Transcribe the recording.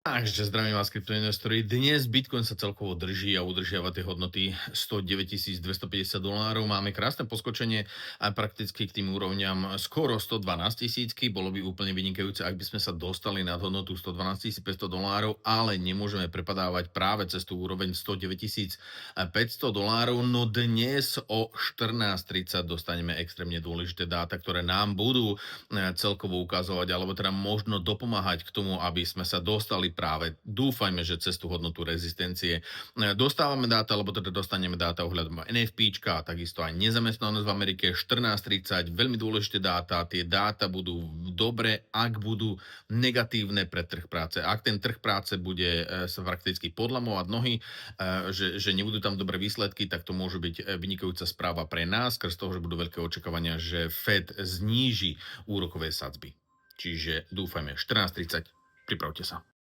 Takže zdravím vás, kryptoinvestori. Dnes Bitcoin sa celkovo drží a udržiava tie hodnoty $109 250. Máme krásne poskočenie a prakticky k tým úrovňam skoro 112 000. Bolo by úplne vynikajúce, ak by sme sa dostali na hodnotu $112 500, ale nemôžeme prepadávať práve cez tú úroveň $109 500. No dnes o 14:30 dostaneme extrémne dôležité dáta, ktoré nám budú celkovo ukazovať, alebo teda možno dopomáhať k tomu, aby sme sa dostali práve, dúfajme, že cez tú hodnotu rezistencie. Dostávame dáta, alebo teda dostaneme dáta ohľadom NFPčka a takisto aj nezamestnanosť v Amerike 14:30, veľmi dôležité dáta, tie dáta budú dobre, ak budú negatívne pre trh práce. Ak ten trh práce bude sa prakticky podlamovať nohy, že nebudú tam dobré výsledky, tak to môže byť vynikajúca správa pre nás, skrz toho, že budú veľké očakávania, že Fed zníži úrokové sadzby. Čiže dúfajme 14:30, pripravte sa.